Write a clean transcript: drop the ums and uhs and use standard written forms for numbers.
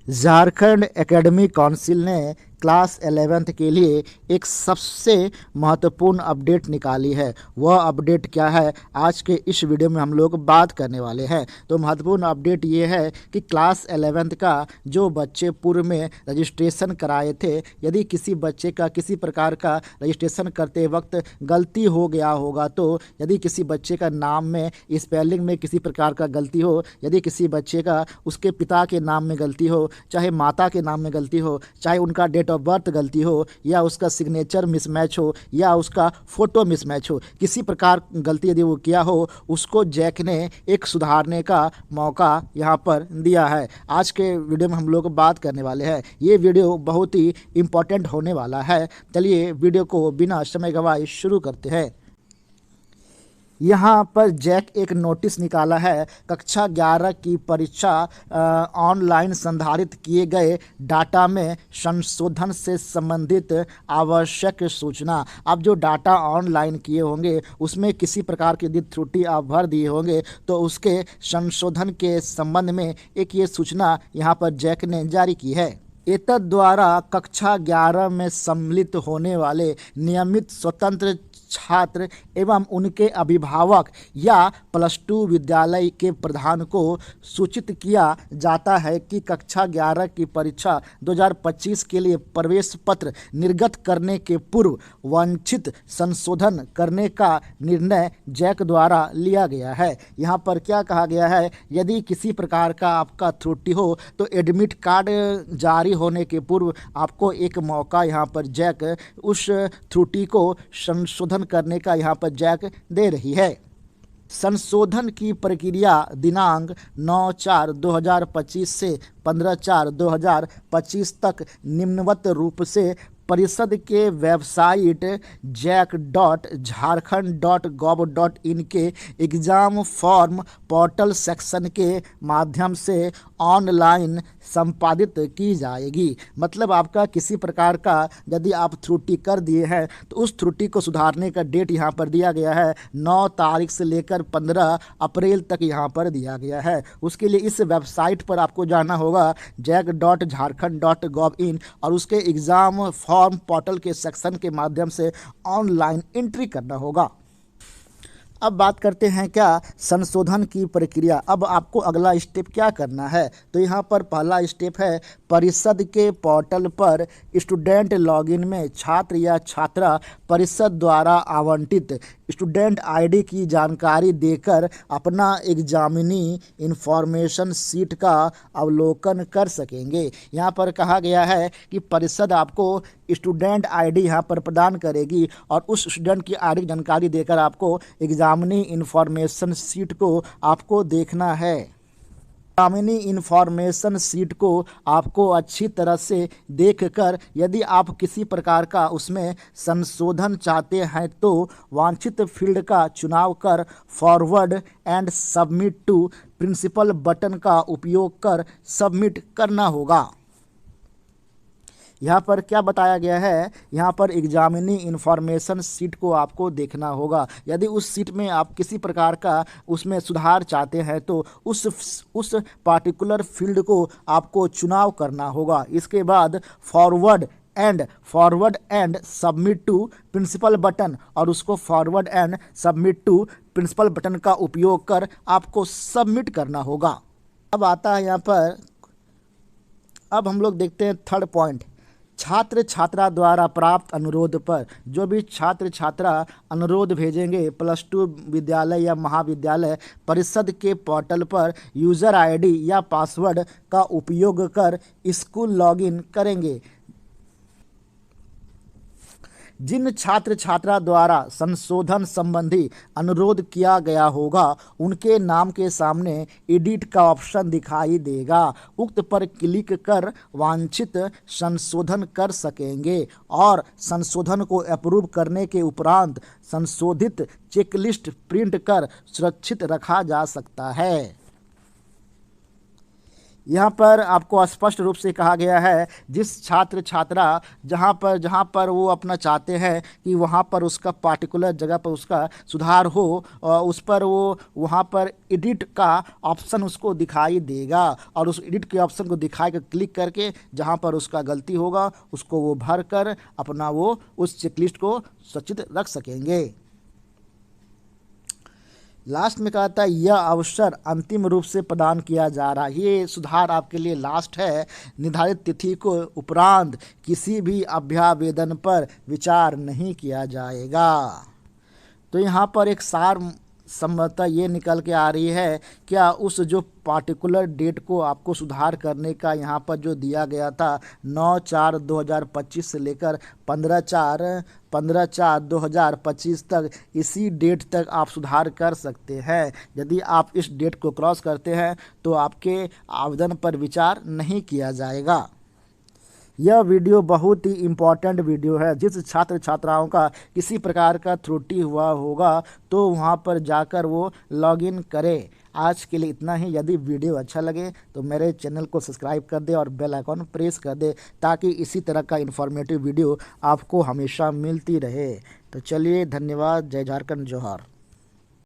Jharkhand academic council ने class 11th के लिए एक सबसे महत्वपूर्ण अपडेट निकाली है। वह अपडेट क्या है, आज के इस वीडियो में हम लोग बात करने वाले हैं। तो महत्वपूर्ण अपडेट ये है कि क्लास 11th का जो बच्चे पूर्व में रजिस्ट्रेशन कराए थे, यदि किसी बच्चे का किसी प्रकार का रजिस्ट्रेशन करते वक्त गलती हो गया होगा, तो यदि किसी बच्चे का नाम में स्पेलिंग में किसी प्रकार का गलती हो, यदि किसी बच्चे का उसके पिता के नाम में गलती हो, चाहे माता के नाम में गलती हो, चाहे उनका डेट ऑफ बर्थ गलती हो, या उसका सिग्नेचर मिसमैच हो, या उसका फोटो मिसमैच हो, किसी प्रकार गलती यदि वो किया हो, उसको जैक ने एक सुधारने का मौका यहाँ पर दिया है। आज के वीडियो में हम लोग बात करने वाले हैं। ये वीडियो बहुत ही इम्पोर्टेंट होने वाला है। चलिए वीडियो को बिना समय गवाए शुरू करते हैं। यहाँ पर जैक एक नोटिस निकाला है। कक्षा 11 की परीक्षा ऑनलाइन संधारित किए गए डाटा में संशोधन से संबंधित आवश्यक सूचना। आप जो डाटा ऑनलाइन किए होंगे उसमें किसी प्रकार की यदि त्रुटि आप भर दिए होंगे तो उसके संशोधन के संबंध में एक ये सूचना यहाँ पर जैक ने जारी की है। एतद द्वारा कक्षा 11 में सम्मिलित होने वाले नियमित स्वतंत्र छात्र एवं उनके अभिभावक या +2 विद्यालय के प्रधान को सूचित किया जाता है कि कक्षा 11 की परीक्षा 2025 के लिए प्रवेश पत्र निर्गत करने के पूर्व वांछित संशोधन करने का निर्णय जैक द्वारा लिया गया है। यहाँ पर क्या कहा गया है, यदि किसी प्रकार का आपका त्रुटि हो तो एडमिट कार्ड जारी होने के पूर्व आपको एक मौका यहाँ पर जैक उस त्रुटि को संशोधन करने का यहाँ पर जैक दे रही है। संशोधन की प्रक्रिया दिनांक 9/4/2025 से 15/4/2025 तक निम्नवत रूप से परिषद के वेबसाइट jack.jharkhand.gov.in के एग्ज़ाम फॉर्म पोर्टल सेक्शन के माध्यम से ऑनलाइन संपादित की जाएगी। मतलब आपका किसी प्रकार का यदि आप त्रुटि कर दिए हैं तो उस त्रुटि को सुधारने का डेट यहाँ पर दिया गया है। 9 तारीख से लेकर 15 अप्रैल तक यहाँ पर दिया गया है। उसके लिए इस वेबसाइट पर आपको जाना होगा jack.jharkhand.gov.in और उसके एग्ज़ाम फॉर्म पोर्टल के सेक्शन के माध्यम से ऑनलाइन एंट्री करना होगा। अब बात करते हैं क्या संशोधन की प्रक्रिया। अब आपको अगला स्टेप क्या करना है, तो यहाँ पर पहला स्टेप है परिषद के पोर्टल पर स्टूडेंट लॉगिन में छात्र या छात्रा परिषद द्वारा आवंटित स्टूडेंट आईडी की जानकारी देकर अपना एग्जामिनी इंफॉर्मेशन सीट का अवलोकन कर सकेंगे। यहाँ पर कहा गया है कि परिषद आपको स्टूडेंट आईडी यहाँ पर प्रदान करेगी और उस स्टूडेंट की आईडी जानकारी देकर आपको एग्जामिनी इंफॉर्मेशन सीट को आपको देखना है। एग्जामिनी इंफॉर्मेशन सीट को आपको अच्छी तरह से देखकर यदि आप किसी प्रकार का उसमें संशोधन चाहते हैं तो वांछित फील्ड का चुनाव कर forward and submit to principal button का उपयोग कर सबमिट करना होगा। यहाँ पर क्या बताया गया है, यहाँ पर एग्जामिनी इंफॉर्मेशन सीट को आपको देखना होगा। यदि उस सीट में आप किसी प्रकार का उसमें सुधार चाहते हैं तो उस पार्टिकुलर फील्ड को आपको चुनाव करना होगा। इसके बाद forward and submit to principal button और उसको forward and submit to principal button का उपयोग कर आपको सबमिट करना होगा। अब आता है यहाँ पर, अब हम लोग देखते हैं थर्ड पॉइंट, छात्र छात्रा द्वारा प्राप्त अनुरोध पर। जो भी छात्र छात्रा अनुरोध भेजेंगे +2 विद्यालय या महाविद्यालय परिषद के पोर्टल पर यूज़र आईडी या पासवर्ड का उपयोग कर स्कूल लॉगिन करेंगे। जिन छात्र छात्रा द्वारा संशोधन संबंधी अनुरोध किया गया होगा उनके नाम के सामने एडिट का ऑप्शन दिखाई देगा। उक्त पर क्लिक कर वांछित संशोधन कर सकेंगे और संशोधन को अप्रूव करने के उपरांत संशोधित चेकलिस्ट प्रिंट कर सुरक्षित रखा जा सकता है। यहाँ पर आपको स्पष्ट रूप से कहा गया है जिस छात्र छात्रा जहाँ पर वो अपना चाहते हैं कि वहाँ पर उसका पार्टिकुलर जगह पर उसका सुधार हो और उस पर वो वहाँ पर एडिट का ऑप्शन उसको दिखाई देगा और उस एडिट के ऑप्शन को दिखाई कर क्लिक करके जहाँ पर उसका गलती होगा उसको वो भर कर अपना वो उस चेकलिस्ट को सुरक्षित रख सकेंगे। लास्ट में कहा था यह अवसर अंतिम रूप से प्रदान किया जा रहा है। ये सुधार आपके लिए लास्ट है। निर्धारित तिथि को उपरांत किसी भी अभ्यावेदन पर विचार नहीं किया जाएगा। तो यहाँ पर एक सार संभवतः ये निकल के आ रही है क्या उस जो पार्टिकुलर डेट को आपको सुधार करने का यहाँ पर जो दिया गया था 9/4/2025 से लेकर 15/4/2025 तक, इसी डेट तक आप सुधार कर सकते हैं। यदि आप इस डेट को क्रॉस करते हैं तो आपके आवेदन पर विचार नहीं किया जाएगा। यह वीडियो बहुत ही इम्पॉर्टेंट वीडियो है। जिस छात्र छात्राओं का किसी प्रकार का त्रुटि हुआ होगा तो वहां पर जाकर वो लॉगिन करें। आज के लिए इतना ही। यदि वीडियो अच्छा लगे तो मेरे चैनल को सब्सक्राइब कर दे और बेल आइकॉन प्रेस कर दे ताकि इसी तरह का इन्फॉर्मेटिव वीडियो आपको हमेशा मिलती रहे। तो चलिए, धन्यवाद। जय झारखंड, जोहार।